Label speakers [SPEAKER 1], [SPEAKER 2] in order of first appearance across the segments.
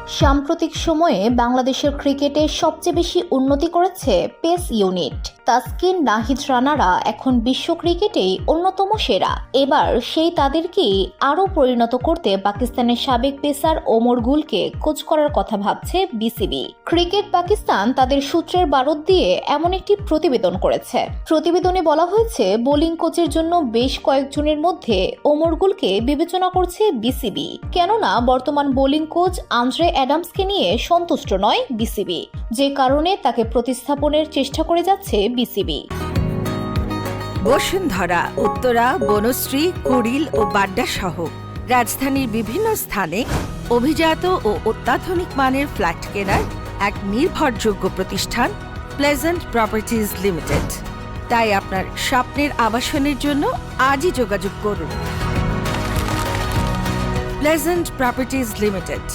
[SPEAKER 1] সাম্প্রতিক সময়ে বাংলাদেশের ক্রিকেটে সবচেয়ে বেশি উন্নতি করেছে পেস ইউনিট। তাসকিন, নাহিদ রানারা এখন বিশ্ব ক্রিকেটেই অন্যতম সেরা। এবার সেই তাদেরকেই আরও পরিণত করতে পাকিস্তানের সাবেক পেসার ওমর গুলকে কোচ করার কথা ভাবছে বিসিবি। ক্রিকেট পাকিস্তান তাদের সূত্রের বারত দিয়ে এমন একটি প্রতিবেদন করেছে। প্রতিবেদনে বলা হয়েছে, বোলিং কোচের জন্য বেশ কয়েকজনের মধ্যে ওমর গুলকে বিবেচনা করছে বিসিবি। কেননা বর্তমান বোলিং কোচ আন্দ্রে অ্যাডামসকে নিয়ে সন্তুষ্ট নয় বিসিবি, যে কারণে তাকে প্রতিস্থাপনের চেষ্টা করে যাচ্ছে বিসিবি।
[SPEAKER 2] বসুন্ধরা, উত্তরা, বনশ্রী, কুড়িল ও বাড্ডা সহ রাজধানীর বিভিন্ন স্থানে অভিজাত ও অত্যাধুনিক মানের ফ্ল্যাট কেনার এক নির্ভরযোগ্য প্রতিষ্ঠান প্লেজেন্ট প্রপার্টিজ লিমিটেড। তাই আপনার স্বপ্নের আবাসনের জন্য আজই যোগাযোগ করুন। Pleasant properties limited,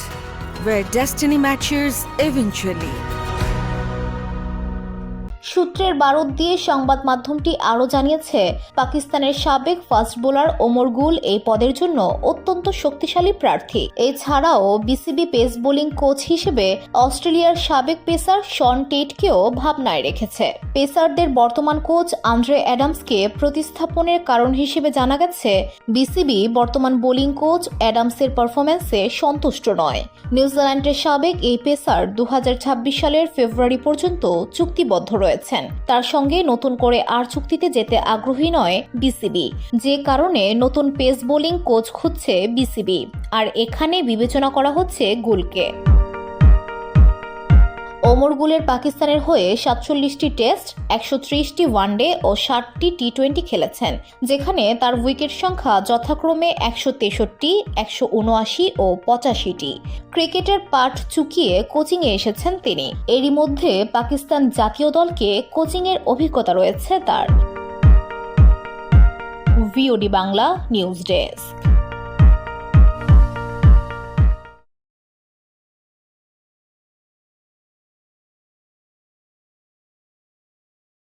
[SPEAKER 2] where destiny matches eventually.
[SPEAKER 1] সূত্রের বারত দিয়ে সংবাদ মাধ্যমটি আরও জানিয়েছে, পাকিস্তানের সাবেক ফাস্ট বোলার ওমর গুল এই পদের জন্য অত্যন্ত শক্তিশালী প্রার্থী। এছাড়াও বিসিবি পেস বোলিং কোচ হিসেবে অস্ট্রেলিয়ার সাবেক পেসার শন টেটকেও ভাবনায় রেখেছে। পেসারদের বর্তমান কোচ আন্দ্রে অ্যাডামসকে প্রতিস্থাপনের কারণ হিসেবে জানা গেছে, বিসিবি বর্তমান বোলিং কোচ অ্যাডামসের পারফরম্যান্সে সন্তুষ্ট নয়। নিউজিল্যান্ডের সাবেক এই পেসার 2026 সালের ফেব্রুয়ারি পর্যন্ত চুক্তিবদ্ধ রয়েছে। তার সঙ্গে নতুন করে আর চুক্তিতে যেতে আগ্রহী নয় বিসিবি, যে কারণে নতুন পেস বোলিং কোচ খুঁজছে বিসিবি। আর এখানে বিবেচনা করা হচ্ছে গুলকে। ওমর গুলের পাকিস্তানের হয়ে 47টি টেস্ট, 130টি ওয়ানডে ও 60টি টি-20 খেলেছেন, যেখানে তার উইকেট সংখ্যা যথাক্রমে 163, 179 ও 85টি। ক্রিকেটের পাঠ চুকিয়ে কোচিংয়ে এসেছেন তিনি। এরই মধ্যে পাকিস্তান জাতীয় দলকে কোচিংয়ের অভিজ্ঞতা রয়েছে তার। VOD Bangla news desk.